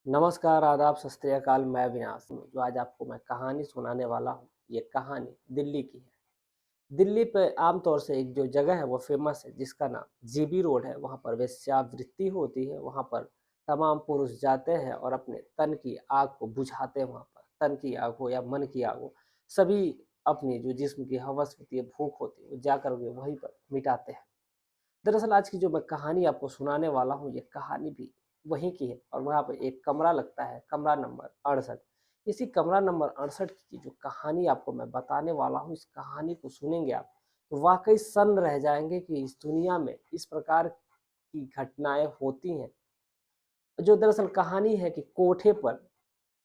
नमस्कार, आदाब, सत श्री अकाल। मैं अविनाश हूँ, जो आज आपको मैं कहानी सुनाने वाला हूँ। ये कहानी दिल्ली की है। दिल्ली पे आमतौर से एक जो जगह है वो फ़ेमस है जिसका नाम जीबी रोड है। वहाँ पर वेश्यावृत्ति होती है। वहाँ पर तमाम पुरुष जाते हैं और अपने तन की आग को बुझाते हैं वहाँ पर। तन की आग हो या मन की आग हो, सभी अपनी जो जिस्म की हवस होती है, भूख होती है, वो जाकर के वहीं पर मिटाते हैं। दरअसल आज की जो मैं कहानी आपको सुनाने वाला हूँ, ये कहानी भी वहीं की है और वहाँ पे एक कमरा लगता है, कमरा नंबर 68। इसी कमरा नंबर 68 की जो कहानी आपको मैं बताने वाला हूँ, इस कहानी को सुनेंगे आप, तो वाक़ई सन्न रह जाएँगे कि इस दुनिया में इस प्रकार की घटनाएँ होती हैं। जो दरअसल कहानी है कि कोठे पर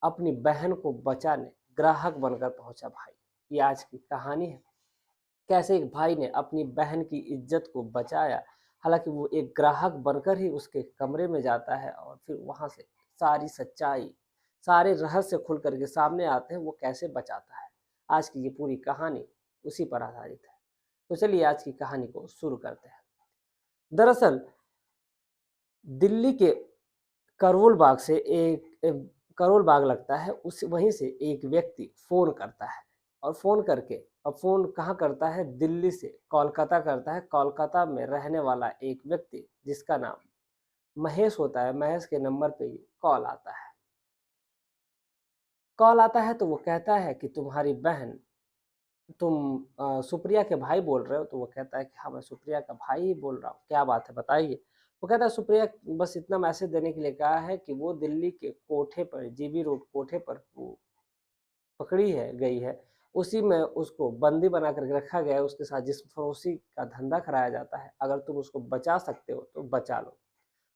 अपनी बहन को बचाने ग्राहक बनकर पहुँचा भाई। ये आज की कहानी है। कैसे एक भाई ने अपनी बहन की इज्जत को बचाया। हालाँकि वो एक ग्राहक बनकर ही उसके कमरे में जाता है और फिर वहाँ से सारी सच्चाई, सारे रहस्य खुल कर के सामने आते हैं, वो कैसे बचाता है। आज की ये पूरी कहानी उसी पर आधारित है। तो चलिए आज की कहानी को शुरू करते हैं। दरअसल दिल्ली के करोल बाग से करोल बाग लगता है, उस वहीं से एक व्यक्ति फ़ोन करता है और फ़ोन करके अब फ़ोन कहाँ करता है, दिल्ली से कोलकाता करता है। कोलकाता में रहने वाला एक व्यक्ति जिसका नाम महेश होता है, महेश के नंबर पे ये कॉल आता है। कॉल आता है तो वो कहता है कि तुम्हारी बहन, तुम सुप्रिया के भाई बोल रहे हो? तो वो कहता है कि हाँ, मैं सुप्रिया का भाई ही बोल रहा हूँ। क्या बात है बताइए? वो कहता है सुप्रिया बस इतना मैसेज देने के लिए कहा है कि वो दिल्ली के कोठे पर, जीबी रोड कोठे पर वो पकड़ी है गई है। उसी में उसको बंदी बना कर के रखा गया है, उसके साथ जिस्म फरोशी का धंधा कराया जाता है। अगर तुम उसको बचा सकते हो तो बचा लो।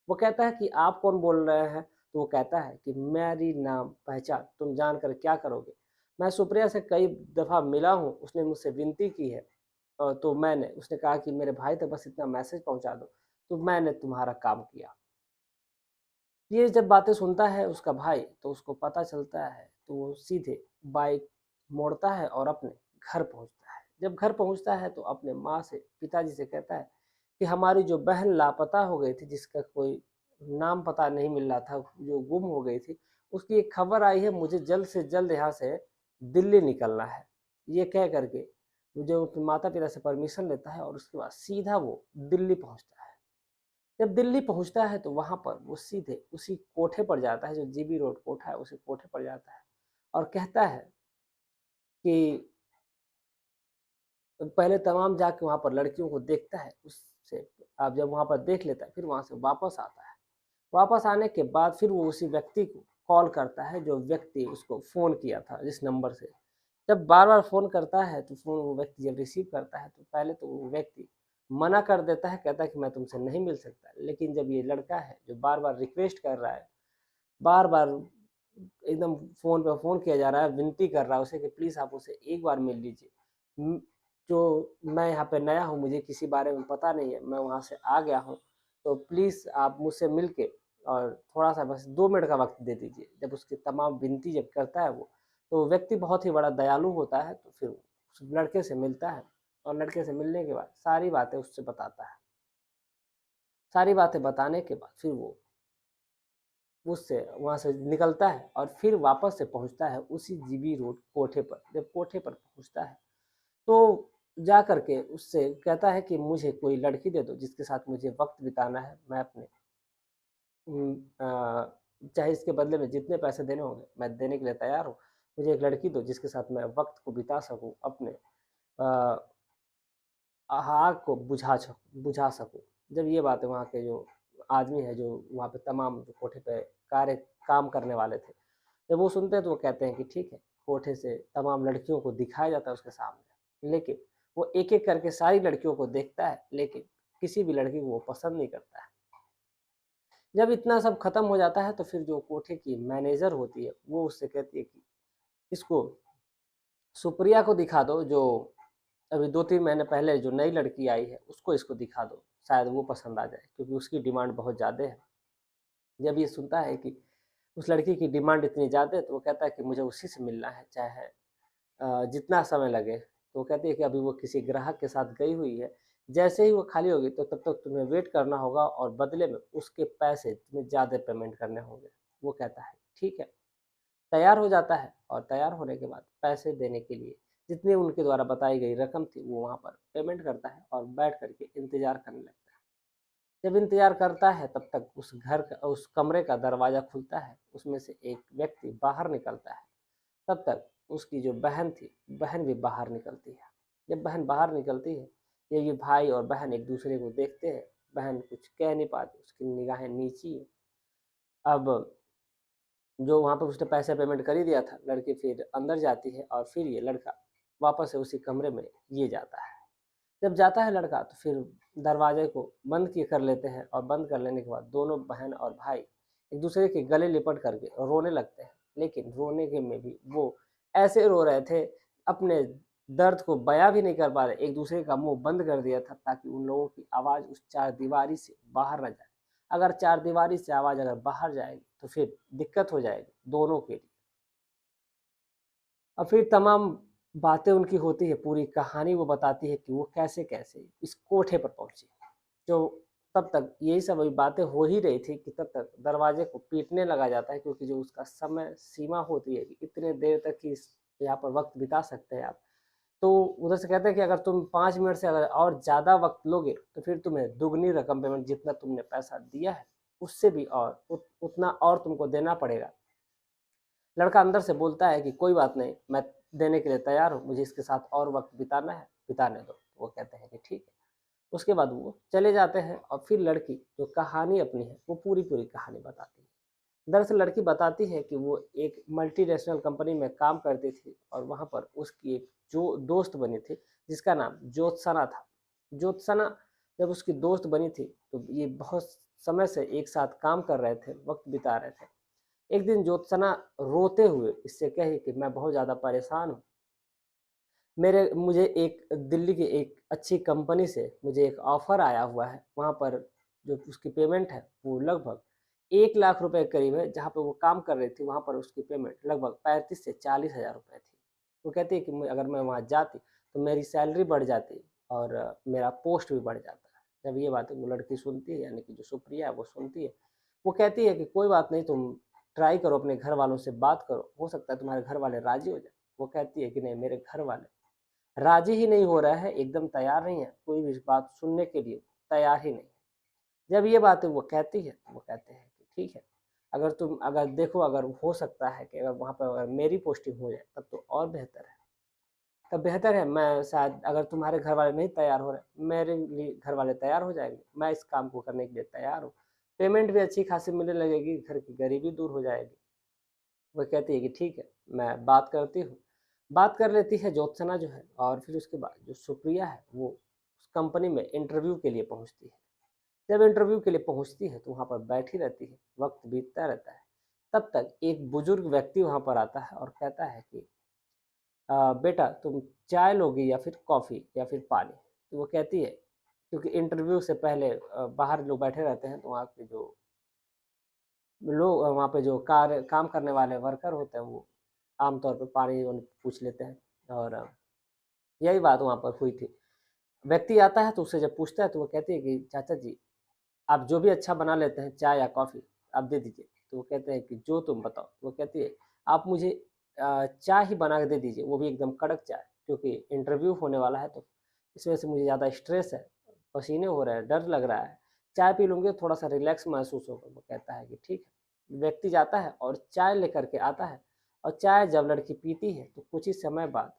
वो कहता है कि आप कौन बोल रहे हैं? तो वो कहता है कि मेरी नाम पहचान, तुम जान कर क्या करोगे? मैं सुप्रिया से कई दफ़ा मिला हूँ, उसने मुझसे विनती की है। तो मैंने उसने कहा कि मेरे भाई तक बस इतना मैसेज पहुँचा दो, तो मैंने तुम्हारा काम किया। ये जब बातें सुनता है उसका भाई, तो उसको पता चलता है, तो वो सीधे बाइक मोड़ता है और अपने घर पहुँचता है। जब घर पहुँचता है तो अपने माँ से, पिताजी से कहता है कि हमारी जो बहन लापता हो गई थी, जिसका कोई नाम पता नहीं मिल रहा था, जो गुम हो गई थी, उसकी एक खबर आई है, मुझे जल्द से जल्द यहाँ से दिल्ली निकलना है। ये कह कर के मुझे अपने माता-पिता से परमिशन लेता है और उसके बाद सीधा वो दिल्ली पहुँचता है। जब दिल्ली पहुँचता है तो वहाँ पर वो सीधे उसी कोठे पर जाता है, जो जीबी रोड कोठा है, उसी कोठे पर जाता है और कहता है कि पहले तमाम जाके वहाँ पर लड़कियों को देखता है, उससे अब जब वहाँ पर देख लेता है, फिर वहाँ से वापस आता है। वापस आने के बाद फिर वो उसी व्यक्ति को कॉल करता है, जो व्यक्ति उसको फ़ोन किया था जिस नंबर से। जब बार-बार फ़ोन करता है तो फ़ोन वो व्यक्ति जब रिसीव करता है तो पहले तो वो व्यक्ति मना कर देता है, कहता है कि मैं तुमसे नहीं मिल सकता। लेकिन जब ये लड़का है जो बार-बार रिक्वेस्ट कर रहा है, बार-बार एकदम फ़ोन पे फ़ोन किया जा रहा है, विनती कर रहा है उसे कि प्लीज़ आप मुझसे एक बार मिल लीजिए। जो मैं यहाँ पे नया हूँ, मुझे किसी बारे में पता नहीं है, मैं वहाँ से आ गया हूँ, तो प्लीज़ आप मुझसे मिल के और थोड़ा-सा बस 2 मिनट का वक़्त दे दीजिए। जब उसकी तमाम विनती जब करता है वो, तो व्यक्ति बहुत ही बड़ा दयालु होता है, तो फिर उस लड़के से मिलता है और लड़के से मिलने के बाद सारी बातें उससे बताता है। सारी बातें बताने के बाद फिर वो उससे वहाँ से निकलता है और फिर वापस से पहुँचता है उसी जीबी रोड कोठे पर। जब कोठे पर पहुँचता है, तो जा कर के उससे कहता है कि मुझे कोई लड़की दे दो जिसके साथ मुझे वक़्त बिताना है। मैं अपने चाहे इसके बदले में जितने पैसे देने होंगे, मैं देने के लिए तैयार हूँ। मुझे एक लड़की दो जिसके साथ मैं वक़्त को बिता सकूँ, अपने अ, आग को बुझा सकूँ। जब ये बातें वहाँ के जो आदमी हैं, जो वहाँ पे तमाम जो कोठे पे काम करने वाले थे, जब वो सुनते हैं तो वो कहते हैं कि ठीक है, कोठे से तमाम लड़कियों को दिखाया जाता है उसके सामने। लेकिन वो एक-एक करके सारी लड़कियों को देखता है, लेकिन किसी भी लड़की को वो पसंद नहीं करता है। जब इतना सब खत्म हो जाता है तो फिर जो कोठे की मैनेजर होती है, वो उससे कहती है कि इसको सुप्रिया को दिखा दो, जो अभी 2-3 महीने पहले जो नई लड़की आई है, उसको इसको दिखा दो, शायद वो पसंद आ जाए क्योंकि उसकी डिमांड बहुत ज़्यादा है। जब ये सुनता है कि उस लड़की की डिमांड इतनी ज़्यादा है, तो वो कहता है कि मुझे उसी से मिलना है, चाहे जितना समय लगे। तो वो कहती है कि अभी वो किसी ग्राहक के साथ गई हुई है, जैसे ही वो खाली होगी तो तब तक तुम्हें वेट करना होगा और बदले में उसके पैसे तुम्हें ज़्यादा पेमेंट करने होंगे। वो कहता है ठीक है, तैयार हो जाता है और तैयार होने के बाद पैसे देने के लिए जितनी उनके द्वारा बताई गई रकम थी वो वहाँ पर पेमेंट करता है और बैठ करके इंतजार करने लगता है। जब इंतजार करता है तब तक उस कमरे का दरवाज़ा खुलता है, उसमें से एक व्यक्ति बाहर निकलता है। तब तक उसकी जो बहन थी, बहन भी बाहर निकलती है। जब बहन बाहर निकलती है, ये भाई और बहन एक दूसरे को देखते हैं। बहन कुछ कह नहीं पाती, उसकी निगाहें नीची है। अब जो वहाँ पर उसने पैसे पेमेंट कर ही दिया था, लड़की फिर अंदर जाती है और फिर ये लड़का वापस से उसी कमरे में ये जाता है। जब जाता है लड़का तो फिर दरवाजे को बंद किए कर लेते हैं और बंद कर लेने के बाद दोनों बहन और भाई एक दूसरे के गले लिपट करके रोने लगते हैं। लेकिन रोने के में भी वो ऐसे रो रहे थे, अपने दर्द को बयां भी नहीं कर पा रहे, एक दूसरे का मुंह बंद कर दिया था ताकि उन लोगों की आवाज़ उस चारदीवारी से बाहर ना जाए। अगर चारदीवारी से आवाज़ अगर बाहर जाएगी तो फिर दिक्कत हो जाएगी दोनों के लिए। और फिर तमाम बातें उनकी होती है, पूरी कहानी वो बताती है कि वो कैसे-कैसे इस कोठे पर पहुँची। जो तब तक यही सब अभी बातें हो ही रही थी कि तब तक दरवाजे को पीटने लगा जाता है, क्योंकि जो उसका समय सीमा होती है कि इतने देर तक ही इस यहाँ पर वक़्त बिता सकते हैं आप। तो उधर से कहते हैं कि अगर तुम 5 मिनट से अगर और ज़्यादा वक़्त लोगे तो फिर तुम्हें दुगनी रकम पेमेंट, जितना तुमने पैसा दिया है उससे भी और उतना और तुमको देना पड़ेगा। लड़का अंदर से बोलता है कि कोई बात नहीं, मैं देने के लिए तैयार हूँ, मुझे इसके साथ और वक़्त बिताना है, बिताने दो। तो वो कहते हैं कि ठीक है। उसके बाद वो चले जाते हैं और फिर लड़की जो कहानी अपनी है वो पूरी-पूरी कहानी बताती है। दरअसल लड़की बताती है कि वो एक मल्टीनेशनल कंपनी में काम करती थी और वहाँ पर उसकी एक जो दोस्त बनी थी जिसका नाम ज्योत्सना था। ज्योत्सना जब उसकी दोस्त बनी थी तो ये बहुत समय से एक साथ काम कर रहे थे, वक़्त बिता रहे थे। एक दिन ज्योत्सना रोते हुए इससे कही कि मैं बहुत ज़्यादा परेशान हूँ। मेरे मुझे एक दिल्ली की एक अच्छी कंपनी से मुझे एक ऑफ़र आया हुआ है। वहाँ पर जो उसकी पेमेंट है वो लगभग 1 लाख रुपए के करीब है। जहाँ पे वो काम कर रही थी वहाँ पर उसकी पेमेंट लगभग 35 से 40 हज़ार रुपए थी। वो कहती है कि मैं अगर मैं वहाँ जाती तो मेरी सैलरी बढ़ जाती और मेरा पोस्ट भी बढ़ जाता। जब ये बातें वो लड़की सुनती है, यानी कि जो सुप्रिया है वो सुनती है। वो कहती है कि कोई बात नहीं, तुम ट्राई करो, अपने घर वालों से बात करो, हो सकता है तुम्हारे घर वाले राज़ी हो जाएँ। वो कहती है कि नहीं, मेरे घर वाले राज़ी ही नहीं हो रहा है, एकदम तैयार नहीं है, कोई भी इस बात सुनने के लिए तैयार ही नहीं है। जब ये बातें वो कहती है, तो वो कहते हैं कि ठीक है, अगर देखो, अगर हो सकता है कि अगर वहाँ पे अगर मेरी पोस्टिंग हो जाए तब तो और बेहतर है। तब बेहतर है, मैं शायद, अगर तुम्हारे घर वाले नहीं तैयार हो रहे, मेरे लिए घर वाले तैयार हो जाएँगे, मैं इस काम को करने के लिए तैयार हूँ। पेमेंट भी अच्छी खासी मिलने लगेगी, घर की गरीबी दूर हो जाएगी। वो कहती है कि ठीक है, मैं बात करती हूँ। बात कर लेती है ज्योत्सना जो है, और फिर उसके बाद जो सुप्रिया है वो उस कंपनी में इंटरव्यू के लिए पहुँचती है। जब इंटरव्यू के लिए पहुँचती है तो वहाँ पर बैठी रहती है, वक़्त बीतता रहता है। तब तक एक बुजुर्ग व्यक्ति वहाँ पर आता है और कहता है कि बेटा, तुम चाय लोगी या फिर कॉफ़ी या फिर पानी? तो वो कहती है, क्योंकि इंटरव्यू से पहले बाहर लोग बैठे रहते हैं तो वहाँ के जो लोग, वहाँ पे जो काम करने वाले वर्कर होते हैं वो आमतौर पे पानी उन पूछ लेते हैं। और यही बात वहाँ पर हुई थी। व्यक्ति आता है तो उससे जब पूछता है तो वो कहती है कि चाचा जी, आप जो भी अच्छा बना लेते हैं, चाय या कॉफ़ी, आप दे दीजिए। तो वो कहते हैं कि जो तुम बताओ। तो वो कहती है, आप मुझे चाय ही बना के दे दीजिए, वो भी एकदम कड़क चाय, क्योंकि इंटरव्यू होने वाला है तो इस वजह से मुझे ज़्यादा स्ट्रेस है, पसीने हो रहे हैं, डर लग रहा है। चाय पी लूँगी तो थोड़ा-सा रिलैक्स महसूस होगा। वो कहता है कि ठीक है। व्यक्ति जाता है और चाय लेकर के आता है, और चाय जब लड़की पीती है तो कुछ ही समय बाद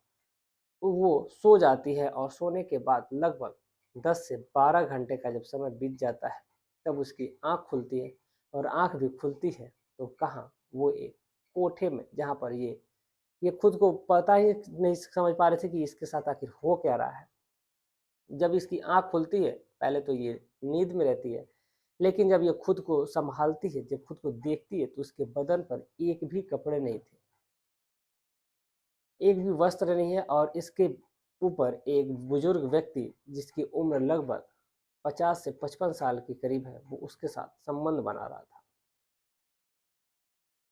वो सो जाती है, और सोने के बाद लगभग 10 से 12 घंटे का जब समय बीत जाता है, तब उसकी आँख खुलती है, और आँख भी खुलती है तो कहाँ, वो एक कोठे में, जहाँ पर ये खुद को पता ही नहीं समझ पा रहे थे कि इसके साथ आखिर हो क्या रहा है। जब इसकी आँख खुलती है, पहले तो ये नींद में रहती है, लेकिन जब ये खुद को सँभालती है, जब खुद को देखती है, तो उसके बदन पर एक भी कपड़े नहीं थे। एक भी वस्त्र नहीं है, और इसके ऊपर एक बुजुर्ग व्यक्ति, जिसकी उम्र लगभग 50 से 55 साल के करीब है, वो उसके साथ संबंध बना रहा था।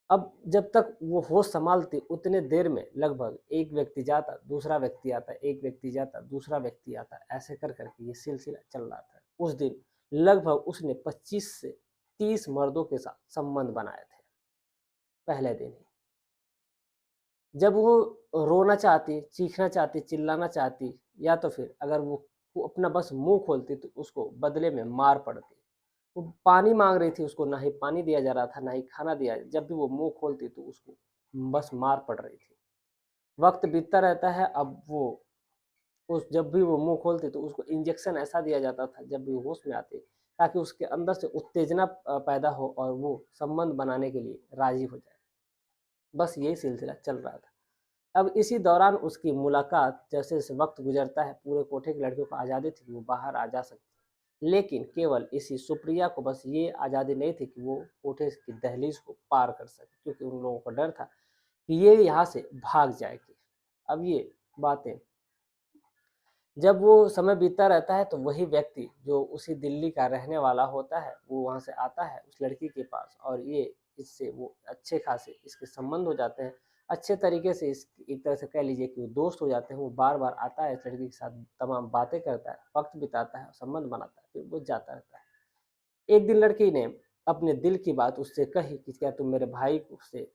अब जब तक वो होश सँभालती, उतने देर में लगभग एक व्यक्ति जाता, दूसरा व्यक्ति आता, एक व्यक्ति जाता, दूसरा व्यक्ति आता, ऐसे कर के ये सिलसिला चल रहा था। उस दिन लगभग उसने 25 से 30 मर्दों के साथ संबंध बनाए थे। पहले दिन ही। जब वो रोना चाहती, चीखना चाहती, चिल्लाना चाहती या तो फिर अगर वो अपना बस मुँह खोलती तो उसको बदले में मार पड़ती। वो पानी माँग रही थी, उसको ना ही पानी दिया जा रहा था, ना ही खाना दिया। जब भी वो मुँह खोलती तो उसको बस मार पड़ रही थी। वक़्त बीतता रहता है, अब वो उस जब भी वो मुँह खोलती तो उसको इंजेक्शन ऐसा दिया जाता था जब भी वो होश में आती, ताकि उसके अंदर से उत्तेजना पैदा हो और वो संबंध बनाने के लिए राज़ी हो जाए। बस यही सिलसिला चल रहा था। अब इसी दौरान उसकी मुलाकात जैसे-जैसे वक़्त गुज़रता है, पूरे कोठे की लड़कियों को आज़ादी थी कि वो बाहर आ जा सकती। लेकिन केवल इसी सुप्रिया को बस ये आज़ादी नहीं थी कि वो कोठे की दहलीज़ को पार कर सके, क्योंकि उन लोगों को डर था कि ये यहाँ से भाग जाएगी। अब ये बातें जब वो समय बीतता रहता है तो वही व्यक्ति जो उसी दिल्ली का रहने वाला होता है, वो वहाँ से आता है उस लड़की के पास और ये इससे वो अच्छे खासे इसके संबंध हो जाते हैं। अच्छे तरीके से इस एक तरह से कह लीजिए कि वो दोस्त हो जाते हैं, वो बार-बार आता है इस लड़की के साथ तमाम बातें करता है, वक़्त बिताता है, संबंध बनाता है, फिर वो जाता रहता है। एक दिन लड़की ने अपने दिल की बात उससे कही कि क्या तुम मेरे भाई से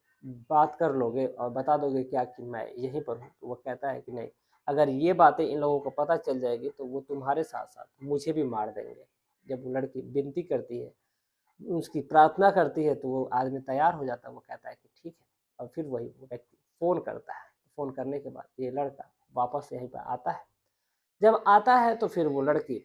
बात कर लोगे और बता दोगे क्या कि मैं यहीं पर हूँ? तो वो कहता है कि नहीं, अगर ये बातें इन लोगों को पता चल जाएगी तो वो तुम्हारे साथ-साथ मुझे भी मार देंगे। जब वो लड़की विनती करती है, उसकी प्रार्थना करती है तो वो आदमी तैयार हो जाता है, वो कहता है कि ठीक है और फिर वही वो व्यक्ति फ़ोन करता है। फ़ोन करने के बाद ये लड़का वापस यहीं पर आता है। जब आता है तो फिर वो लड़की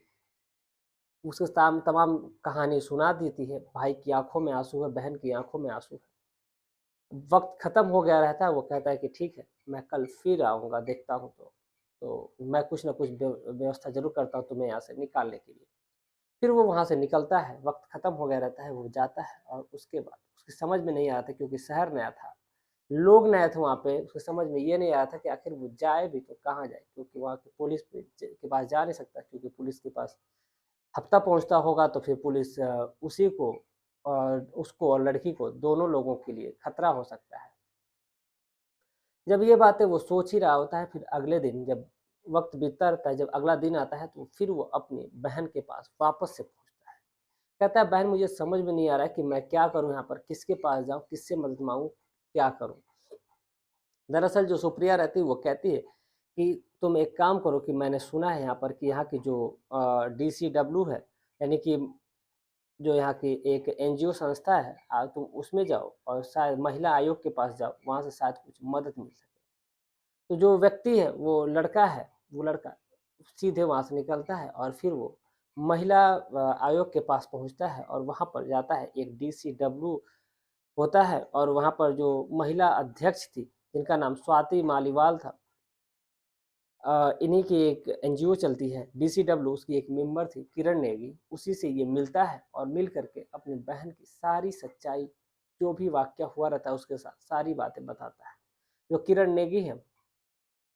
उसको तमाम कहानी सुना देती है, भाई की आँखों में आँसू है, बहन की आँखों में आँसू है। वक़्त ख़त्म हो गया रहता है, वो कहता है कि ठीक है, मैं कल फिर आऊँगा, देखता हूँ तो मैं कुछ न कुछ व्यवस्था ज़रूर करता हूँ तुम्हें यहाँ से निकालने के लिए। फिर वो वहाँ से निकलता है, वक़्त ख़त्म हो गया रहता है, वो जाता है और उसके बाद उसकी समझ में नहीं आ रहा था क्योंकि शहर नया था, लोग नए थे वहाँ पे, उसकी समझ में ये नहीं आ रहा था कि आखिर वो जाए भी तो कहाँ जाए? क्योंकि वहाँ की पुलिस के पास जा नहीं सकता क्योंकि पुलिस के पास हफ्ता पहुँचता होगा तो फिर पुलिस उसी को उसको और लड़की को दोनों लोगों के लिए खतरा हो सकता है। जब ये बातें वो सोच ही रहा होता है, फिर अगले दिन जब वक़्त बीतता रहता है, जब अगला दिन आता है तो फिर वो अपनी बहन के पास वापस से पहुँचता है। कहता है बहन मुझे समझ में नहीं आ रहा है कि मैं क्या करूँ यहाँ पर? किसके पास जाऊँ? किससे मदद माँगूँ? क्या करूँ? दरअसल जो सुप्रिया रहती है वो कहती है कि तुम एक काम करो कि मैंने सुना है यहाँ पर कि यहाँ की जो डीसीडब्ल्यू है, यानी कि जो यहाँ की एक एनजीओ संस्था है, तुम उसमें जाओ और शायद महिला आयोग के पास जाओ, वहाँ से शायद कुछ मदद मिल सके। तो जो व्यक्ति है, वो लड़का सीधे वहाँ से निकलता है और फिर वो महिला आयोग के पास पहुँचता है और वहाँ पर जाता है। एक डीसीडब्ल्यू होता है और वहाँ पर जो महिला अध्यक्ष थी, जिनका नाम स्वाति मालीवाल था, इन्हीं की एक एनजीओ चलती है, डीसीडब्ल्यू उसकी एक मेंबर थी किरण नेगी, उसी से ये मिलता है और मिल कर के अपनी बहन की सारी सच्चाई, जो भी वाक़या हुआ रहता है उसके साथ, सारी बातें बताता है। जो किरण नेगी है,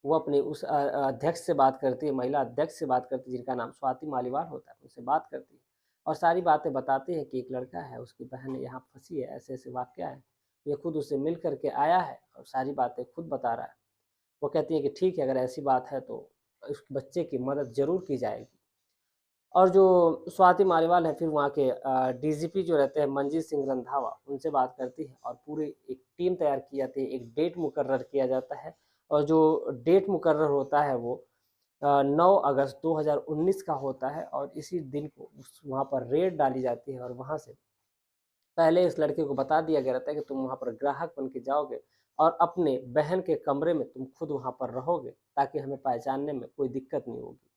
वो अपने उस अध्यक्ष से बात करती है, महिला अध्यक्ष से बात करती है जिनका नाम स्वाति मालीवाल होता है, उनसे बात करती है और सारी बातें बताती है कि एक लड़का है, उसकी बहन यहाँ फँसी है, ऐसे-ऐसे वाक़या है। ये खुद उससे मिल कर के आया है और सारी बातें खुद बता रहा है। वो कहती है कि ठीक है, अगर ऐसी बात है तो उस बच्चे की मदद ज़रूर की जाएगी। और जो स्वाति मालीवाल हैं, फिर वहाँ के डीजीपी जो रहते हैं मंजीत सिंह रंधावा, उनसे बात करती है और पूरी एक टीम तैयार की जाती है, एक डेट मुकर्रर किया जाता है और जो डेट मुकर्रर होता है वो 9 अगस्त 2019 का होता है और इसी दिन को उस वहाँ पर रेड डाली जाती है और वहाँ से पहले इस लड़के को बता दिया गया रहता है कि तुम वहाँ पर ग्राहक बन के जाओगे और अपने बहन के कमरे में तुम खुद वहाँ पर रहोगे ताकि हमें पहचानने में कोई दिक्कत नहीं होगी।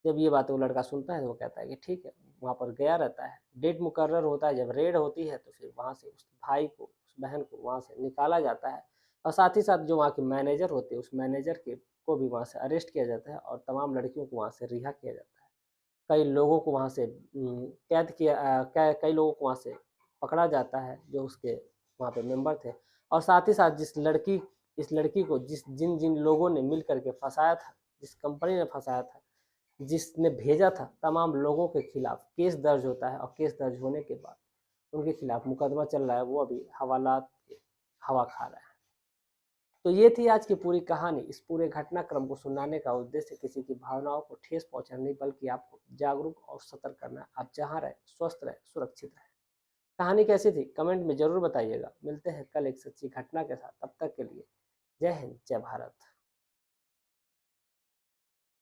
जब ये बातें वो लड़का सुनता है तो वो कहता है कि ठीक है, वहाँ पर गया रहता है। डेट मुकर्रर होता है, जब रेड होती है तो फिर वहाँ से उस भाई को, उस बहन को वहाँ से निकाला जाता है और साथ ही साथ जो वहाँ के मैनेजर होते हैं, उस मैनेजर के को भी वहाँ से अरेस्ट किया जाता है और तमाम लड़कियों को वहाँ से रिहा किया जाता है। कई लोगों को वहाँ से कैद किया कई लोगों को वहाँ से पकड़ा जाता है जो उसके वहाँ पे मेंबर थे और साथ ही साथ इस लड़की को जिन लोगों ने मिल कर के फँसाया था, जिस कंपनी ने फँसाया था, जिसने भेजा था, तमाम लोगों के खिलाफ केस दर्ज होता है और केस दर्ज होने के बाद उनके खिलाफ मुकदमा चल रहा है, वो अभी हवालात की हवा खा रहा है। तो ये थी आज की पूरी कहानी। इस पूरे घटनाक्रम को सुनाने का उद्देश्य किसी की भावनाओं को ठेस पहुँचाना नहीं, बल्कि आपको जागरूक और सतर्क करना है। आप जहाँ रहें, स्वस्थ रहें, सुरक्षित रहें। कहानी कैसी थी कमेंट में ज़रूर बताइएगा। मिलते हैं कल एक सच्ची घटना के साथ, तब तक के लिए जय हिंद, जय भारत।